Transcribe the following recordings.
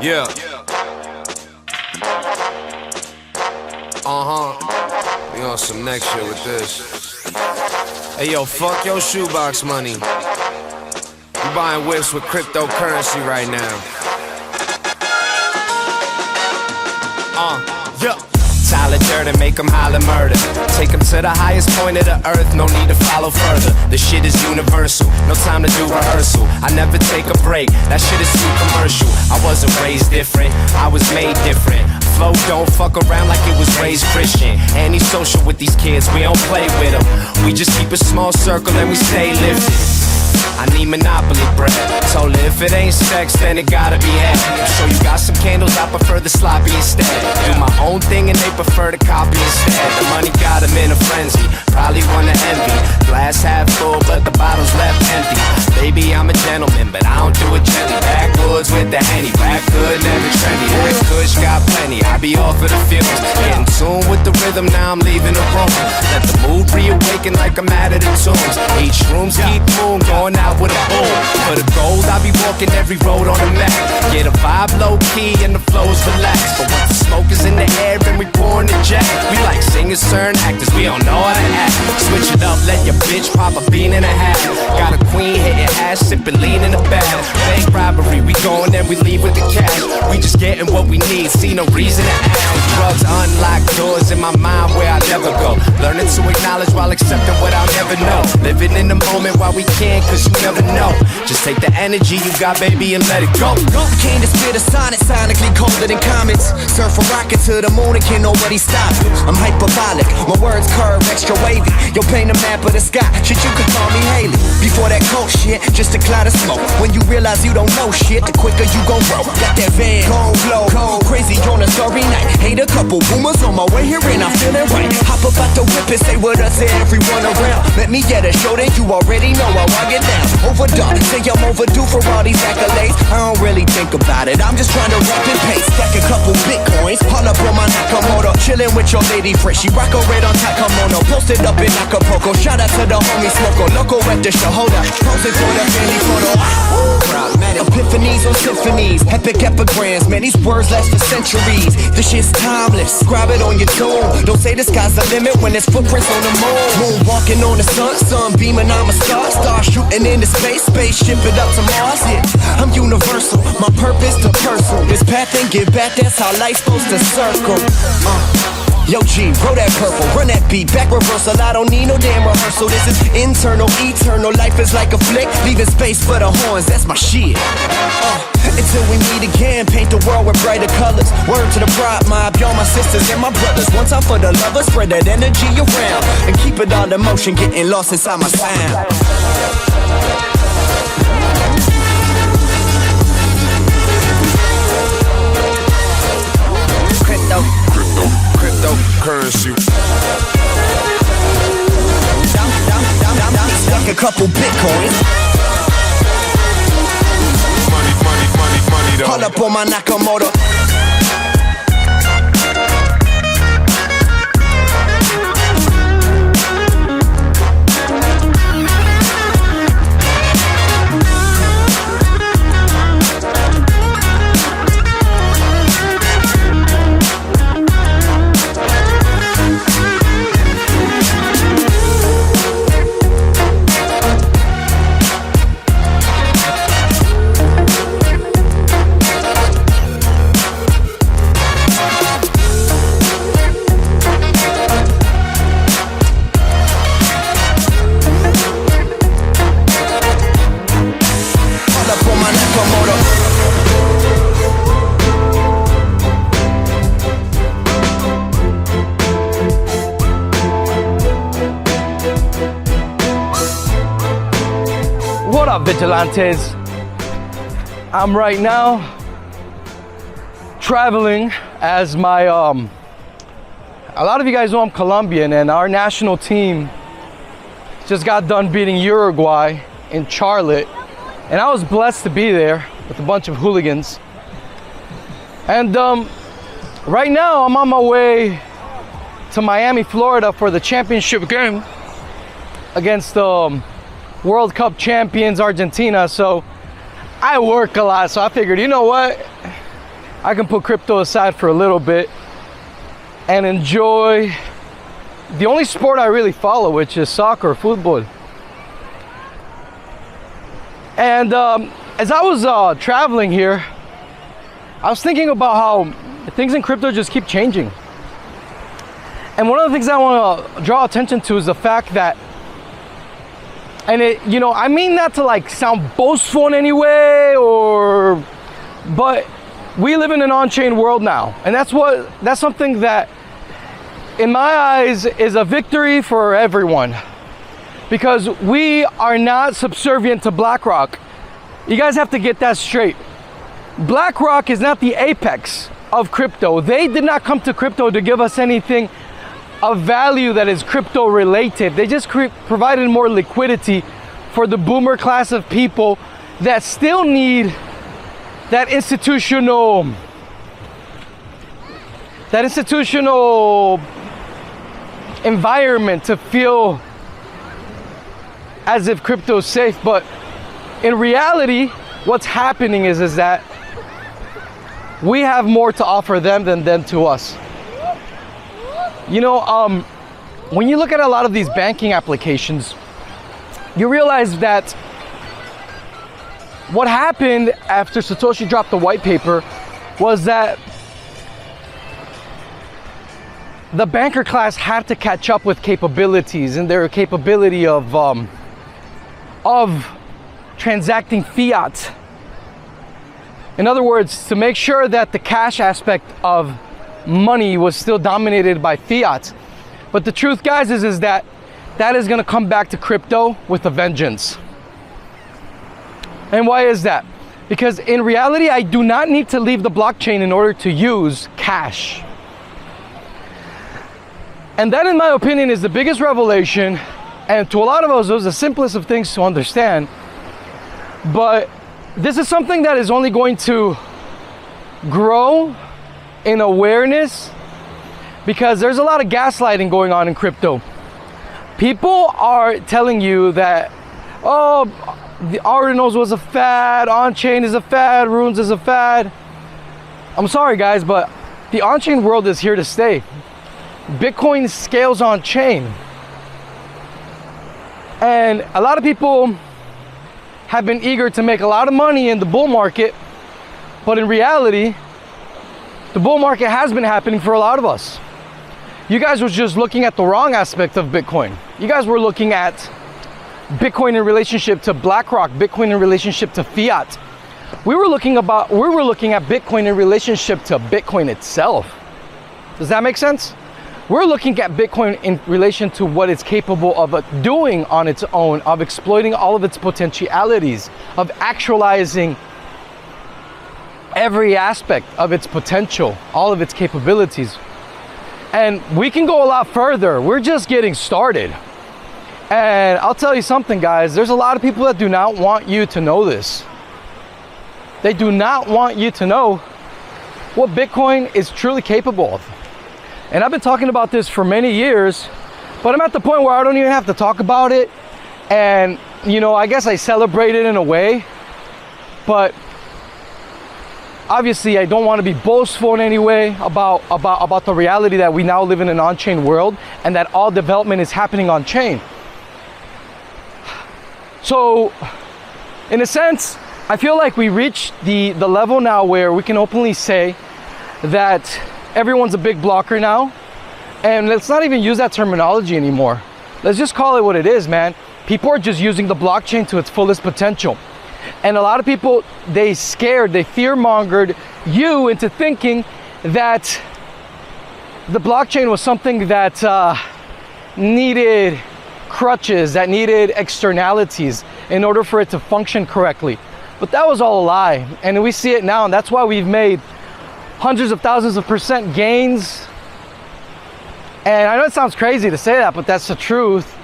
Yeah. We on some next shit with this. Hey yo, fuck your shoebox money. You buying whips with cryptocurrency right now. Yeah. Tyler Durden, make them holler murder. Take them to the highest point of the earth, no need to follow further. The shit is universal, no time to do rehearsal. I never take a break, that shit is too commercial. I wasn't raised different, I was made different. Flow don't fuck around like it was raised Christian. Antisocial with these kids, we don't play with them. We just keep a small circle and we stay lifted. I need Monopoly bread. Told her if it ain't sex, then it gotta be head. I'm sure you got some candles, I prefer the sloppy instead. Do my own thing and they prefer to copy instead. The money got them in a frenzy, probably wanna envy. Glass half full, but the bottle's left empty. Baby, I'm a gentleman, but I don't do it gently. Backwoods with the Henny, back good, never trendy. That kush got plenty, I be off of the fields. Get in tune with the rhythm, now I'm leaving the room. Let the mood reawaken like I'm out of the tombs. Each room's keep moon, going out with a boom. For the gold, I be walking every road on the map. Get a vibe low key and the flows relaxed. But once the smoke is in the air and we pouring the jet, we like singers, certain actors, we don't know how to act. Switch it up, let your bitch pop a bean and a half. Got a queen hitting ass, sipping lean in the bag. Bank robbery, we going and we leave with the cash. We just getting what we need, see no reason to ask. Drugs unlock doors in my mind where I never go. Learning to acknowledge while accepting what I'll never know. Living in the moment while we can, cause you never know. Just take the energy you got, baby, and let it go. I came to spit a sonnet, sonically colder than comets. Surf a rocket to the moon and can't nobody stop it. I'm hyperbolic, my words curve extra wavy. Yo, paint a map of the sky, shit you could call me Haley. Before that cold shit, just a cloud of smoke. When you realize you don't know shit, the quicker you gon' grow. Got that van, cold flow, cold crazy on a starry night. Hate a couple boomers on my way here and I'm feeling right. Hop up out the whip and say what I to everyone around. Let me get a show, then you already know how I get down. Overdone, say I'm overdue for all these accolades. I don't really think about it, I'm just trying to rap and paste. Stack a couple bitcoins, haul up on my Nakamoto. Chillin' with your lady friend, she rock a red on Takamono. Posted up in Acapulco, shout out to the homie Smoko. Loco at the show, hold up, posing for the family photo. Epiphanies on symphonies, epic epigrams. Man, these words last for centuries. This shit's timeless, scribe it on your tomb. Don't say the sky's the limit when there's footprints on the moon. Moon walking on the sun, sun beaming, I'm a star. Star shooting into space, spaceship it up to Mars. Yeah, I'm universal, my purpose to personal. This path and get back, that's how life's supposed to circle. Yo G, roll that purple, run that beat, back reversal. I don't need no damn rehearsal. This is internal, eternal. Life is like a flick, leaving space for the horns. That's my shit. Until we meet again, paint the world with brighter colors. Word to the pride mob, y'all my sisters and my brothers. One time for the lovers, spread that energy around and keep it all in motion, getting lost inside my sound. Cryptocurrency. Stack a couple bitcoins. Money, though. Haul up on my Nakamoto. What up, Vigilantes? I'm right now traveling as my a lot of you guys know I'm Colombian, and our national team just got done beating Uruguay in Charlotte, and I was blessed to be there with a bunch of hooligans. And right now I'm on my way to Miami, Florida for the championship game against World Cup champions Argentina. So I work a lot, so I figured, you know what, I can put crypto aside for a little bit and enjoy the only sport I really follow, which is soccer, football. And as I was traveling here, I was thinking about how things in crypto just keep changing. And one of the things I want to draw attention to is the fact that, and it, you know, I mean not to like sound boastful in any way, but we live in an on-chain world now, and that's something that, in my eyes, is a victory for everyone, because we are not subservient to BlackRock. You guys have to get that straight. BlackRock is not the apex of crypto. They did not come to crypto to give us anything of value that is crypto related. They just provided more liquidity for the boomer class of people that still need that institutional environment to feel as if crypto is safe. But in reality, what's happening is that we have more to offer them than them to us. You know, when you look at a lot of these banking applications, you realize that what happened after Satoshi dropped the white paper was that the banker class had to catch up with capabilities and their capability of transacting fiat. In other words, to make sure that the cash aspect of money was still dominated by fiat. But the truth, guys, is that is going to come back to crypto with a vengeance. And why is that? Because in reality, I do not need to leave the blockchain in order to use cash. And that, in my opinion, is the biggest revelation. And to a lot of us, it was the simplest of things to understand. But this is something that is only going to grow in awareness, because there's a lot of gaslighting going on in crypto. People are telling you that, oh, the ordinals was a fad, on-chain is a fad, runes is a fad. I'm sorry, guys, but the on-chain world is here to stay. Bitcoin scales on-chain. And a lot of people have been eager to make a lot of money in the bull market, but in reality, the bull market has been happening for a lot of us. You guys were just looking at the wrong aspect of Bitcoin. You guys were looking at Bitcoin in relationship to BlackRock, Bitcoin in relationship to fiat. We were looking at Bitcoin in relationship to Bitcoin itself. Does that make sense? We're looking at Bitcoin in relation to what it's capable of doing on its own, of exploiting all of its potentialities, of actualizing every aspect of its potential, all of its capabilities. And we can go a lot further. We're just getting started. And I'll tell you something, guys, there's a lot of people that do not want you to know this. They do not want you to know what Bitcoin is truly capable of. And I've been talking about this for many years, but I'm at the point where I don't even have to talk about it. And, you know, I guess I celebrate it in a way, but obviously I don't want to be boastful in any way about the reality that we now live in an on-chain world and that all development is happening on-chain. So, in a sense, I feel like we reached the level now where we can openly say that everyone's a big blocker now. And let's not even use that terminology anymore. Let's just call it what it is, man. People are just using the blockchain to its fullest potential. And a lot of people, they fear-mongered you into thinking that the blockchain was something that needed crutches, that needed externalities in order for it to function correctly. But that was all a lie. And we see it now, and that's why we've made hundreds of thousands of % gains. And I know it sounds crazy to say that, but that's the truth.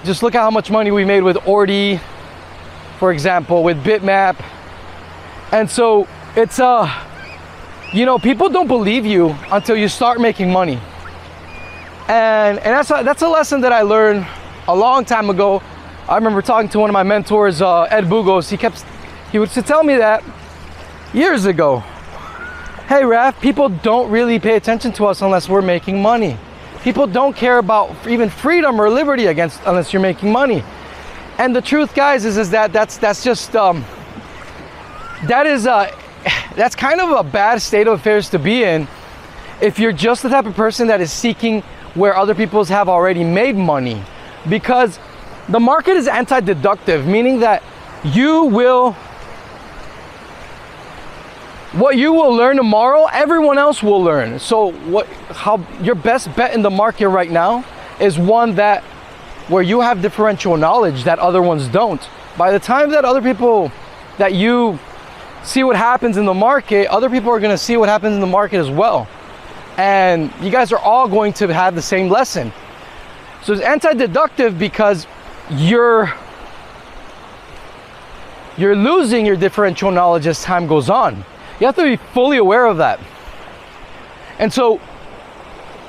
Just look at how much money we made with Ordi, for example, with Bitmap. And so it's you know, people don't believe you until you start making money. And that's a lesson that I learned a long time ago. I remember talking to one of my mentors, Ed Bugos. He used to tell me that years ago. hey Raph, people don't really pay attention to us unless we're making money. People don't care about even freedom or liberty unless you're making money. And the truth, guys, is that that's kind of a bad state of affairs to be in if you're just the type of person that is seeking where other people have already made money. Because the market is anti-deductive, meaning that what you will learn tomorrow, everyone else will learn. So your best bet in the market right now is one where you have differential knowledge that other ones don't. By the time that you see what happens in the market, other people are gonna see what happens in the market as well. And you guys are all going to have the same lesson. So it's anti-deductive because you're losing your differential knowledge as time goes on. You have to be fully aware of that. And so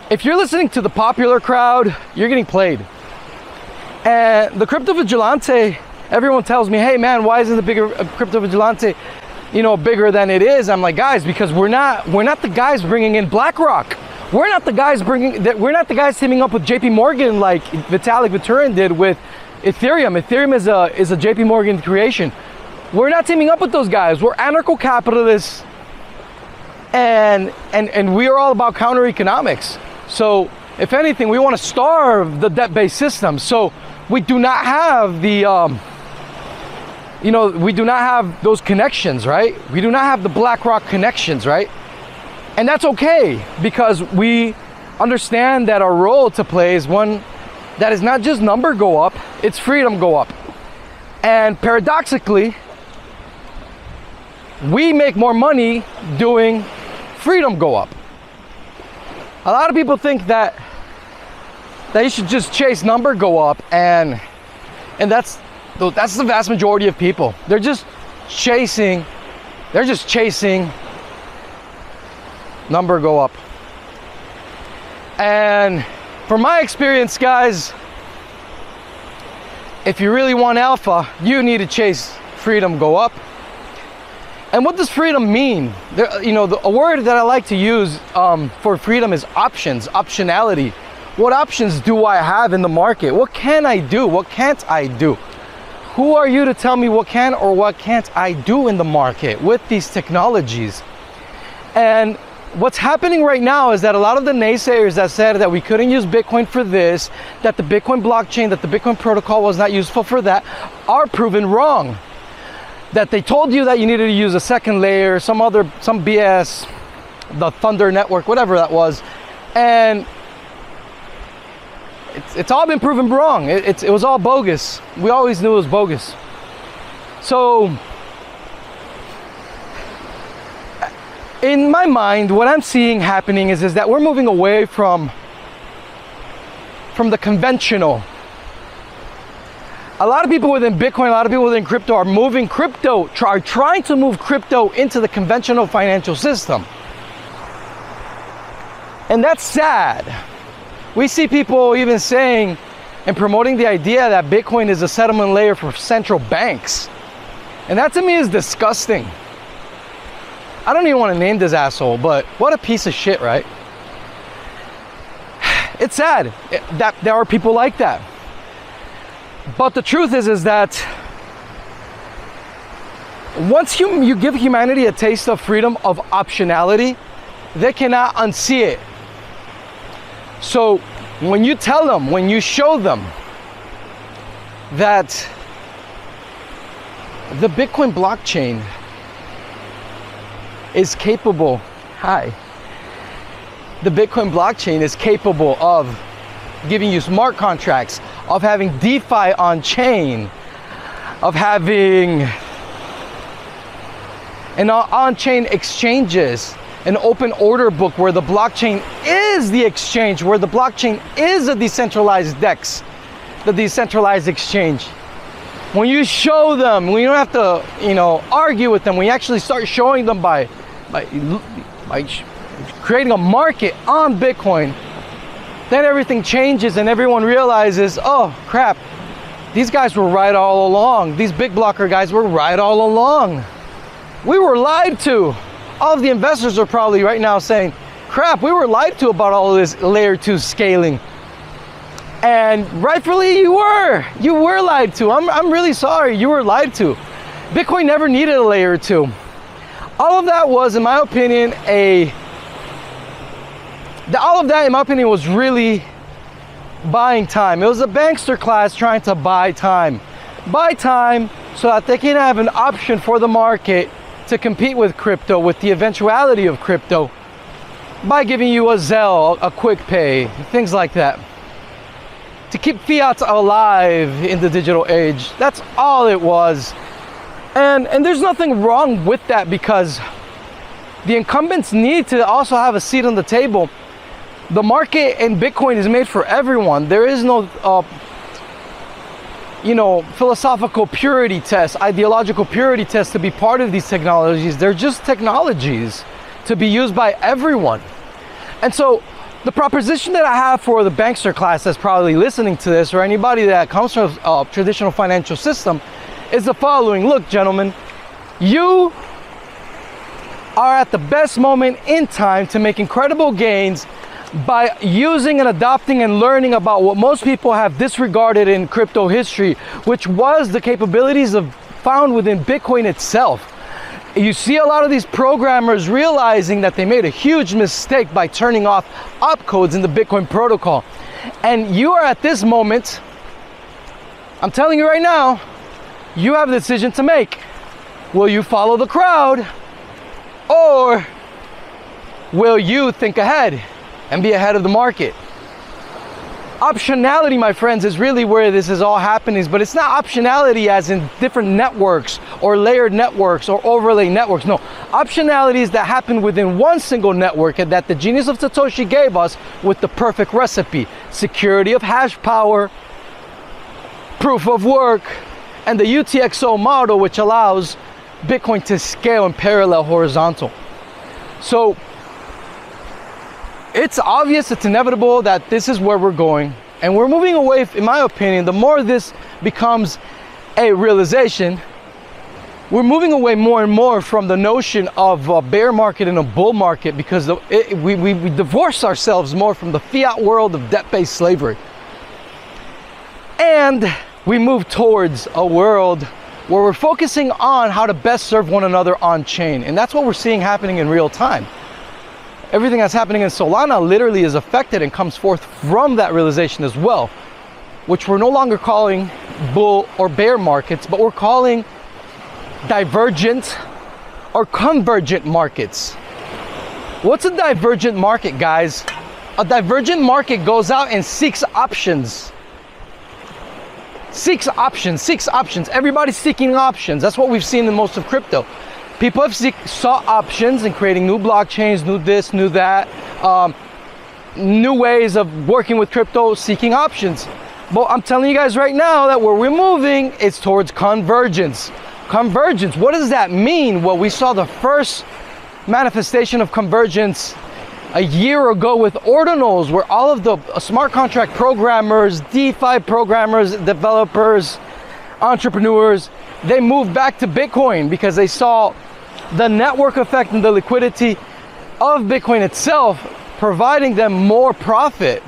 if you're listening to the popular crowd, you're getting played. And the Crypto Vigilante, everyone tells me, hey man, why isn't the Crypto Vigilante, bigger than it is? I'm like, guys, because we're not the guys bringing in BlackRock. We're not the guys teaming up with JP Morgan like Vitalik Buterin did with Ethereum. Ethereum is a JP Morgan creation. We're not teaming up with those guys. We're anarcho-capitalists, and we are all about counter economics. So if anything, we want to starve the debt-based system. So we do not have we do not have those connections, right? We do not have the BlackRock connections, right? And that's okay, because we understand that our role to play is one that is not just number go up, it's freedom go up. And paradoxically, we make more money doing freedom go up. A lot of people think that you should just chase number go up, and that's the vast majority of people. They're just chasing number go up. And from my experience, guys, if you really want alpha, you need to chase freedom go up. And what does freedom mean? A word that I like to use for freedom is options, optionality. What options do I have in the market? What can I do? What can't I do? Who are you to tell me what can or what can't I do in the market with these technologies? And what's happening right now is that a lot of the naysayers that said that we couldn't use Bitcoin for this, that the Bitcoin blockchain, that the Bitcoin protocol was not useful for that, are proven wrong. That they told you that you needed to use a second layer, some BS, the Thunder network, whatever that was, and it's all been proven wrong. It was all bogus. We always knew it was bogus. So in my mind, what I'm seeing happening is that we're moving away from the conventional. A lot of people within Bitcoin, a lot of people within crypto are trying to move crypto into the conventional financial system. And that's sad. We see people even saying and promoting the idea that Bitcoin is a settlement layer for central banks. And that to me is disgusting. I don't even want to name this asshole, but what a piece of shit, right? It's sad that there are people like that. But the truth is that once you give humanity a taste of freedom, of optionality, they cannot unsee it. So when you tell them, when you show them that the Bitcoin blockchain is capable, the Bitcoin blockchain is capable of giving you smart contracts, of having DeFi on chain, of having an on-chain exchanges, an open order book where the blockchain is the exchange, where the blockchain is a decentralized DEX, the decentralized exchange. When you show them, when you don't have to, argue with them, when you actually start showing them by creating a market on Bitcoin, then everything changes and everyone realizes, oh crap, these guys were right all along. These big blocker guys were right all along. We were lied to. all of the investors are probably right now saying, crap, we were lied to about all of this layer 2 scaling. And rightfully you were lied to. I'm really sorry, you were lied to. Bitcoin never needed a layer 2. All of that was, in my opinion, was really buying time. It was a bankster class trying to buy time. Buy time so that they can have an option for the market to compete with crypto, with the eventuality of crypto, by giving you a Zelle, a quick pay, things like that. To keep fiat alive in the digital age. That's all it was. And there's nothing wrong with that, because the incumbents need to also have a seat on the table. The market in Bitcoin is made for everyone. There is no philosophical purity test, ideological purity test to be part of these technologies. They're just technologies to be used by everyone. And so the proposition that I have for the bankster class that's probably listening to this, or anybody that comes from a traditional financial system, is the following. Look, gentlemen, you are at the best moment in time to make incredible gains by using and adopting and learning about what most people have disregarded in crypto history, which was the capabilities found within Bitcoin itself. You see a lot of these programmers realizing that they made a huge mistake by turning off opcodes in the Bitcoin protocol. And you are at this moment, I'm telling you right now, you have a decision to make. Will you follow the crowd, or will you think ahead and be ahead of the market? Optionality, my friends, is really where this is all happening, but it's not optionality as in different networks or layered networks or overlay networks. No, optionalities that happen within one single network, and that the genius of Satoshi gave us with the perfect recipe: security of hash power, proof of work, and the UTXO model, which allows Bitcoin to scale in parallel horizontal. So it's obvious, it's inevitable that this is where we're going, and we're moving away, in my opinion, the more this becomes a realization, we're moving away more and more from the notion of a bear market and a bull market, because we divorce ourselves more from the fiat world of debt-based slavery. And we move towards a world where we're focusing on how to best serve one another on chain. And that's what we're seeing happening in real time. Everything that's happening in Solana literally is affected and comes forth from that realization as well, which we're no longer calling bull or bear markets, but we're calling divergent or convergent markets. What's a divergent market, guys? A divergent market goes out and seeks options. Seeks options. Everybody's seeking options. That's what we've seen in most of crypto. People have sought options and creating new blockchains, new this, new that, new ways of working with crypto, seeking options. But I'm telling you guys right now that where we're moving is towards convergence. Convergence, what does that mean? Well, we saw the first manifestation of convergence a year ago with ordinals, where all of the smart contract programmers, DeFi programmers, developers, entrepreneurs, they moved back to Bitcoin because they saw the network effect and the liquidity of Bitcoin itself providing them more profit,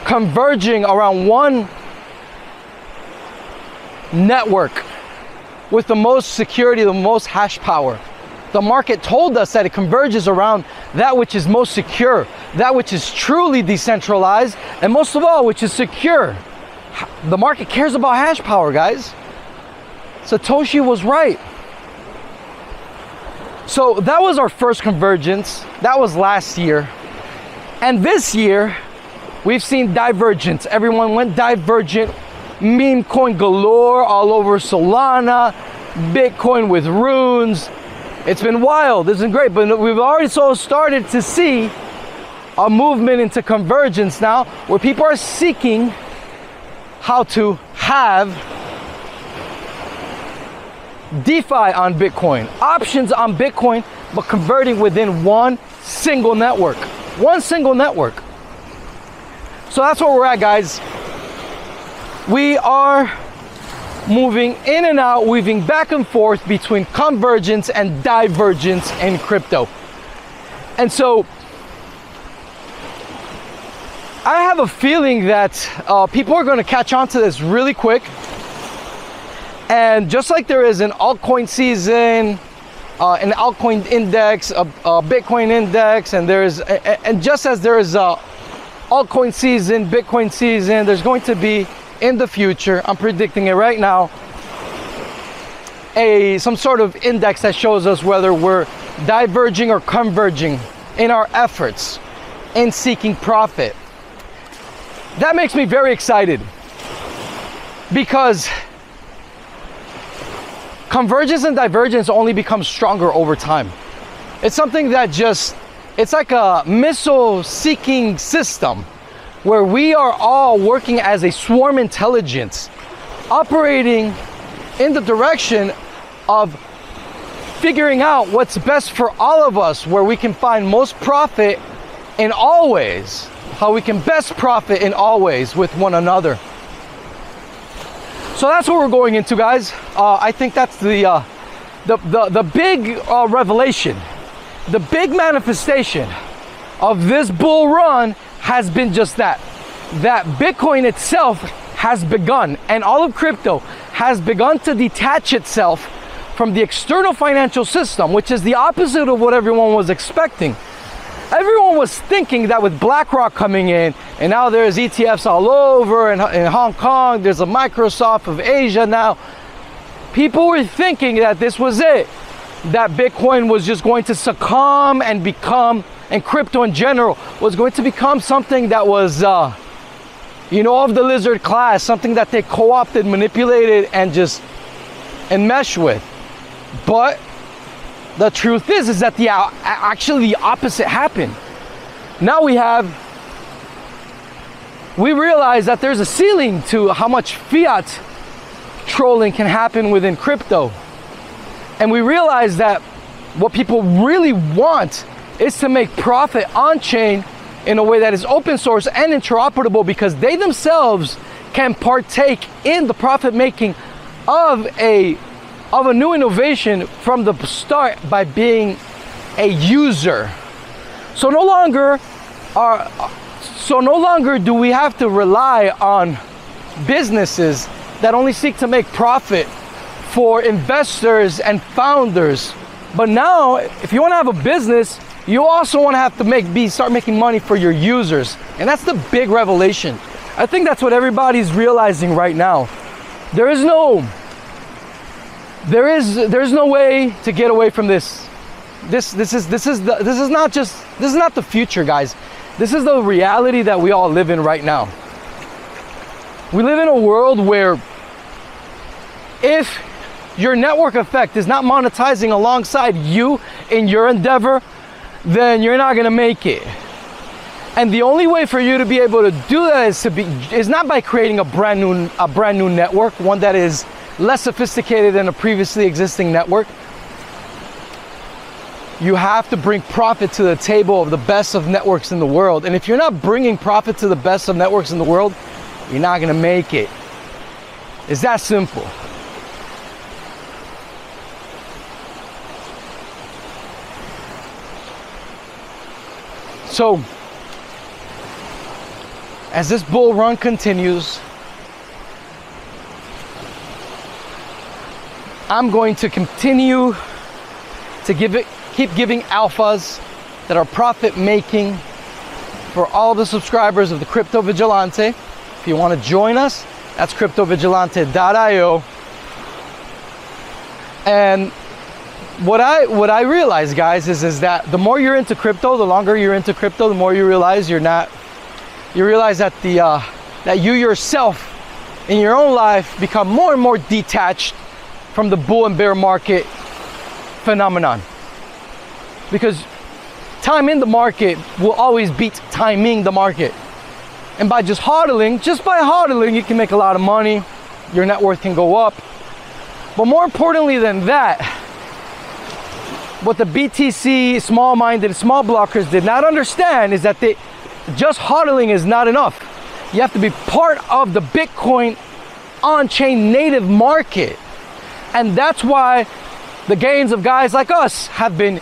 converging around one network with the most security, the most hash power. The market told us that it converges around that which is most secure, that which is truly decentralized, and most of all, which is secure. The market cares about hash power, guys. Satoshi was right. So that was our first convergence. That was last year. And this year, we've seen divergence. Everyone went divergent. Meme coin galore all over Solana. Bitcoin with runes. It's been wild. This is great. But we've already started to see a movement into convergence now, where people are seeking how to have DeFi on Bitcoin, options on Bitcoin, but converting within one single network. One single network. So that's where we're at, guys. We are moving in and out, weaving back and forth between convergence and divergence in crypto. And so I have a feeling that people are going to catch on to this really quick. And just like there is an altcoin season, an altcoin index, a Bitcoin index, and just as there is a altcoin season, Bitcoin season, there's going to be in the future, I'm predicting it right now, some sort of index that shows us whether we're diverging or converging in our efforts in seeking profit. That makes me very excited, because convergence and divergence only become stronger over time. It's something that it's like a missile seeking system where we are all working as a swarm intelligence, operating in the direction of figuring out what's best for all of us, where we can find most profit in all ways, how we can best profit in all ways with one another. So that's what we're going into, guys. I think that's the big revelation, the big manifestation of this bull run has been just that Bitcoin itself has begun, and all of crypto has begun to detach itself from the external financial system, which is the opposite of what everyone was expecting. Everyone was thinking that with BlackRock coming in, and now there's ETFs all over, in Hong Kong, there's a Microsoft of Asia now. People were thinking that this was it, that Bitcoin was just going to succumb and become, and crypto in general, was going to become something that was, of the lizard class, something that they co-opted, manipulated, and meshed with. But the truth is that actually the opposite happened. Now we realize that there's a ceiling to how much fiat trolling can happen within crypto. And we realize that what people really want is to make profit on chain in a way that is open source and interoperable, because they themselves can partake in the profit making of a new innovation from the start by being a user. So no longer do we have to rely on businesses that only seek to make profit for investors and founders. But now, if you want to have a business, you also want to have to start making money for your users. And that's the big revelation. I think that's what everybody's realizing right now. There's no way to get away from this. This is not the future, guys. This is the reality that we all live in right now. We live in a world where if your network effect is not monetizing alongside you in your endeavor, then you're not gonna make it. And the only way for you to be able to do that is not by creating a brand new network, one that is less sophisticated than a previously existing network. You have to bring profit to the table of the best of networks in the world. And if you're not bringing profit to the best of networks in the world, you're not gonna make it. It's that simple. So, as this bull run continues, I'm going to continue to keep giving alphas that are profit making for all the subscribers of the Crypto Vigilante. If you want to join us, that's cryptovigilante.io. And what I realize, guys, is that the more you're into crypto, the longer you're into crypto, the more you realize you realize that that you yourself in your own life become more and more detached from the bull and bear market phenomenon. Because time in the market will always beat timing the market. And by just hodling, you can make a lot of money. Your net worth can go up. But more importantly than that, what the BTC small-minded small blockers did not understand is that just hodling is not enough. You have to be part of the Bitcoin on-chain native market. And that's why the gains of guys like us have been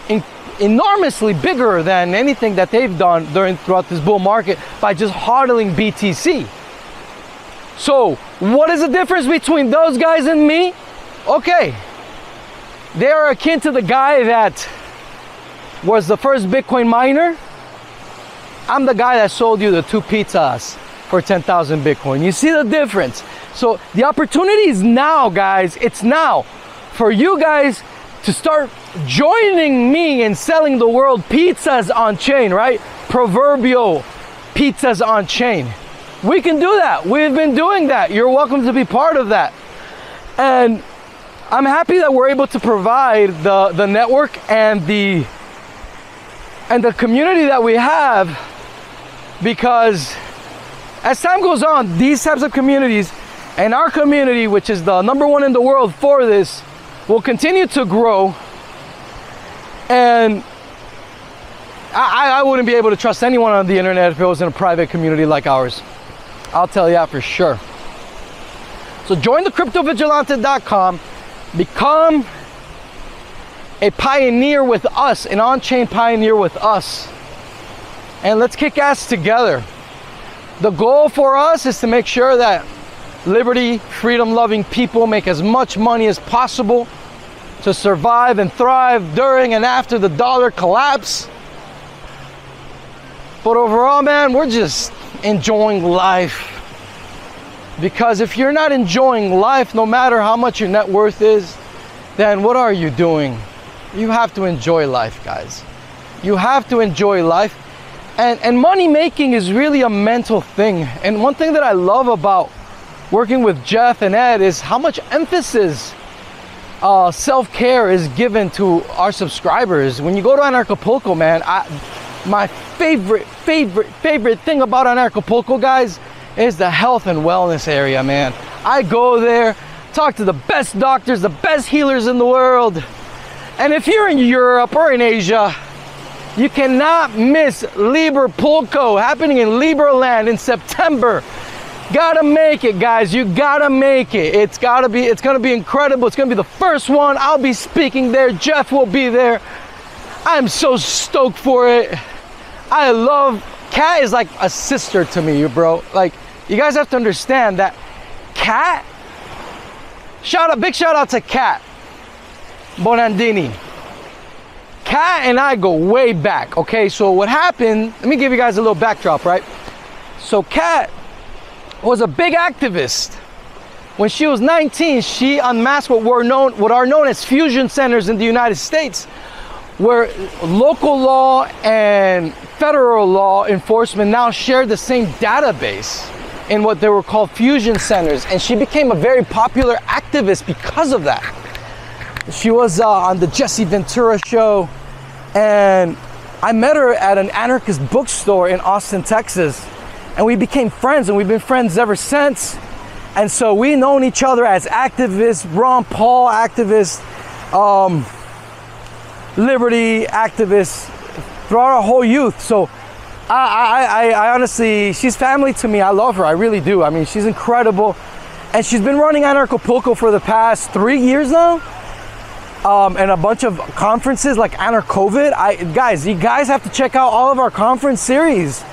enormously bigger than anything that they've done throughout this bull market by just hodling BTC. So what is the difference between those guys and me? Okay, they are akin to the guy that was the first Bitcoin miner. I'm the guy that sold you the 2 pizzas for 10,000 Bitcoin. You see the difference? So the opportunity is now, guys. It's now for you guys to start joining me in selling the world pizzas on chain, right? Proverbial pizzas on chain. We can do that. We've been doing that. You're welcome to be part of that. And I'm happy that we're able to provide the network and the community that we have, because as time goes on, these types of communities and our community, which is the #1 in the world for this, will continue to grow. And I wouldn't be able to trust anyone on the internet if it was in a private community like ours. I'll tell you that for sure. So join the cryptovigilante.com, become a pioneer with us, an on-chain pioneer with us, and let's kick ass together. The goal for us is to make sure that liberty, freedom-loving people make as much money as possible to survive and thrive during and after the dollar collapse. But overall, man, we're just enjoying life. Because if you're not enjoying life, no matter how much your net worth is, then what are you doing? You have to enjoy life, guys. You have to enjoy life. And money making is really a mental thing. And one thing that I love about working with Jeff and Ed is how much emphasis self-care is given to our subscribers. When you go to Anarchapulco, man, my favorite thing about Anarchapulco, guys, is the health and wellness area, man. I go there, talk to the best doctors, the best healers in the world. And if you're in Europe or in Asia, you cannot miss Librepulco, happening in Liberland in September. Gotta make it, guys. You gotta make it. It's gonna be incredible. It's gonna be the first one. I'll be speaking there. Jeff will be there. I'm so stoked for it. I love, Kat is like a sister to me, bro. Like, you guys have to understand that Kat, big shout out to Kat Bonandini. Kat and I go way back, okay? So what happened, let me give you guys a little backdrop, right? So Kat was a big activist. When she was 19, she unmasked what are known as fusion centers in the United States, where local law and federal law enforcement now share the same database in what they were called fusion centers. And she became a very popular activist because of that. She was on the Jesse Ventura show, and I met her at an anarchist bookstore in Austin, Texas, and we became friends, and we've been friends ever since. And so we've known each other as activists, Ron Paul activists, liberty activists throughout our whole youth. So I honestly, she's family to me. I love her, I really do. I mean, she's incredible. And she's been running Anarchapulco for the past 3 years now. And a bunch of conferences like Anarchovid. Guys, you guys have to check out all of our conference series,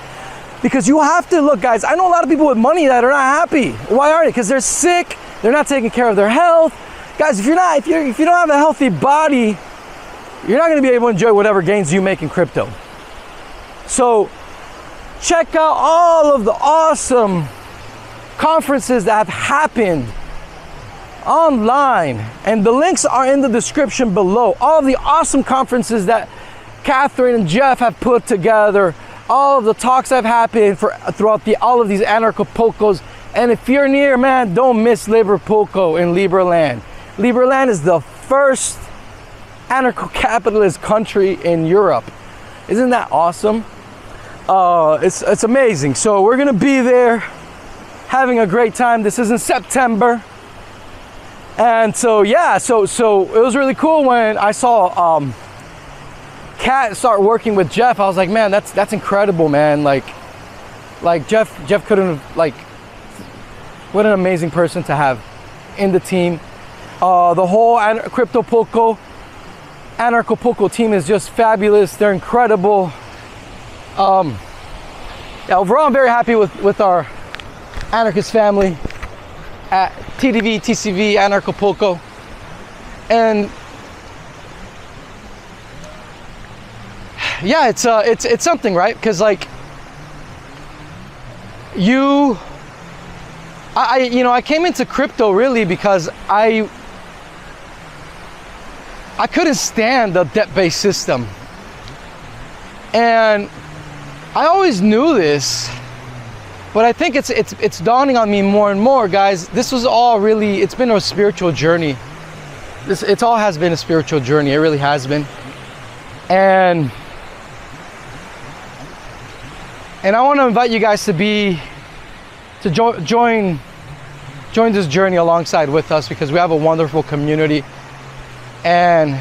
because you have to look, guys. I know a lot of people with money that are not happy. Why are they? Because they're sick. They're not taking care of their health. Guys, if you don't have a healthy body, you're not going to be able to enjoy whatever gains you make in crypto. So check out all of the awesome conferences that have happened online, and the links are in the description below. All of the awesome conferences that Catherine and Jeff have put together, all of the talks that have happened throughout all of these Anarchapulcos. And if you're near, man, don't miss Librepulco in Liberland. Liberland is the first anarcho-capitalist country in Europe. Isn't that awesome? It's amazing. So we're gonna be there having a great time. This is in September. And so yeah, so it was really cool when I saw Kat start working with Jeff. I was like, man, that's incredible, man. Like Jeff couldn't have, like, What an amazing person to have in the team. The whole Anarchapulco team is just fabulous. They're incredible. Yeah, overall, I'm very happy with our anarchist family at TDV, TCV, Anarchapulco. And yeah, it's something, right? Because like I came into crypto really because I couldn't stand the debt-based system, and I always knew this, but I think it's dawning on me more and more, guys. This was all really, it's been a spiritual journey. It all has been a spiritual journey. It really has been, and I want to invite you guys to join this journey alongside with us, because we have a wonderful community, and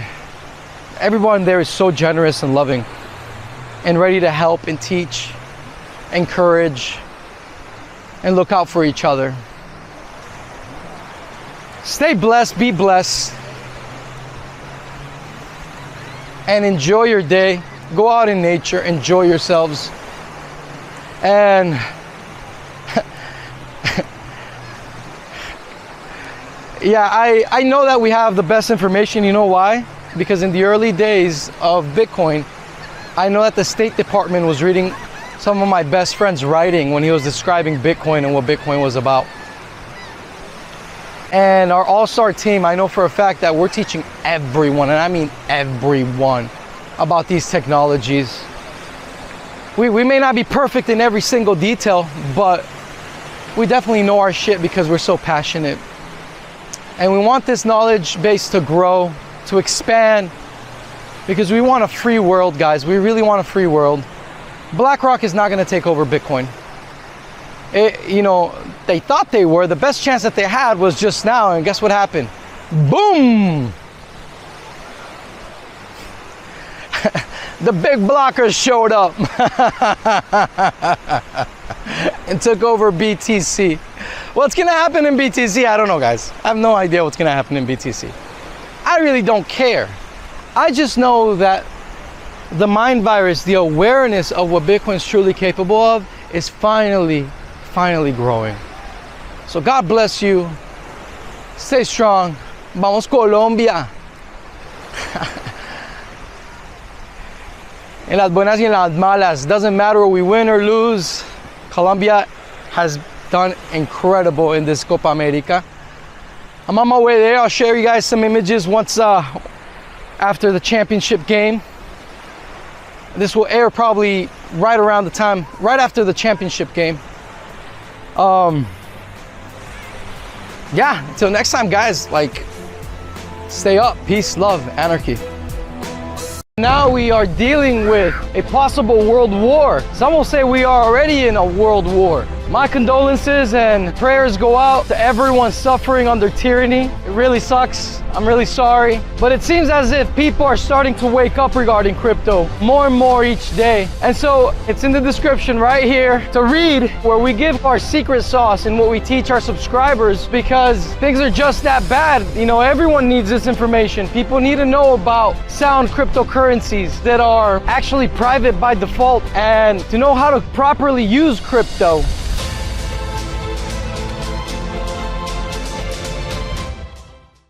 everyone there is so generous and loving and ready to help and teach, encourage, and look out for each other. Stay blessed, be blessed, and enjoy your day. Go out in nature, enjoy yourselves, and yeah, I know that we have the best information. You know why? Because in the early days of Bitcoin, I know that the State Department was reading some of my best friends' writing when he was describing Bitcoin and what Bitcoin was about. And our all-star team, I know for a fact that we're teaching everyone, and I mean everyone, about these technologies. We may not be perfect in every single detail, but we definitely know our shit because we're so passionate. And we want this knowledge base to grow, to expand, because we want a free world, guys. We really want a free world. BlackRock is not going to take over Bitcoin. They thought they were. The best chance that they had was just now, and guess what happened? Boom! The big blockers showed up and took over BTC. What's gonna happen in BTC? I don't know, guys. I have no idea what's gonna happen in BTC. I really don't care. I just know that the mind virus, the awareness of what Bitcoin is truly capable of, is finally growing. So God bless you. Stay strong. Vamos Colombia. En las buenas y en las malas. Doesn't matter if we win or lose. Colombia has done incredible in this Copa America. I'm on my way there. I'll share you guys some images once after the championship game. This will air probably right around the time, right after the championship game. Yeah, until next time, guys, like, stay up. Peace, love, anarchy. Now we are dealing with a possible world war. Some will say we are already in a world war. My condolences and prayers go out to everyone suffering under tyranny. It really sucks. I'm really sorry. But it seems as if people are starting to wake up regarding crypto more and more each day. And so it's in the description right here to read, where we give our secret sauce and what we teach our subscribers, because things are just that bad. You know, everyone needs this information. People need to know about sound cryptocurrencies that are actually private by default, and to know how to properly use crypto